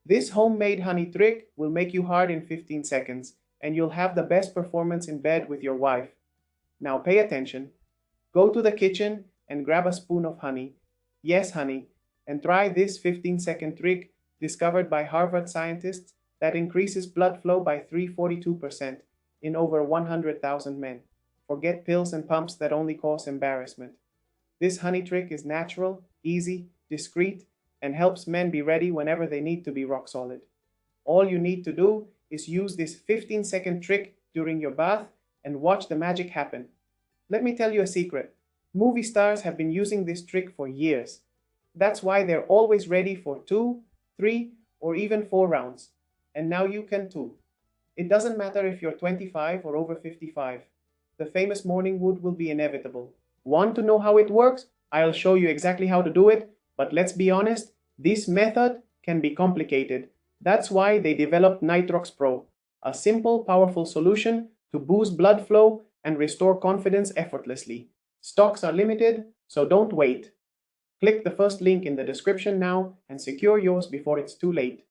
This homemade honey trick will make you hard in 15 seconds, and you'll have the best performance in bed with your wife. Now pay attention. Go to the kitchen and grab a spoon of honey. Yes, honey. And try this 15-second trick discovered by Harvard scientists that increases blood flow by 342% in over 100,000 men. Forget pills and pumps that only cause embarrassment. This honey trick is natural, easy, discreet, and helps men be ready whenever they need to be rock solid. All you need to do is use this 15-second trick during your bath and watch the magic happen. Let me tell you a secret. Movie stars have been using this trick for years. That's why they're always ready for 2, 3, or even 4 rounds. And now you can too. It doesn't matter if you're 25 or over 55. The famous morning wood will be inevitable. Want to know how it works? I'll show you exactly how to do it, but let's be honest, this method can be complicated. That's why they developed Nitrox Pro, a simple, powerful solution to boost blood flow and restore confidence effortlessly. Stocks are limited, so don't wait. Click the first link in the description now and secure yours before it's too late.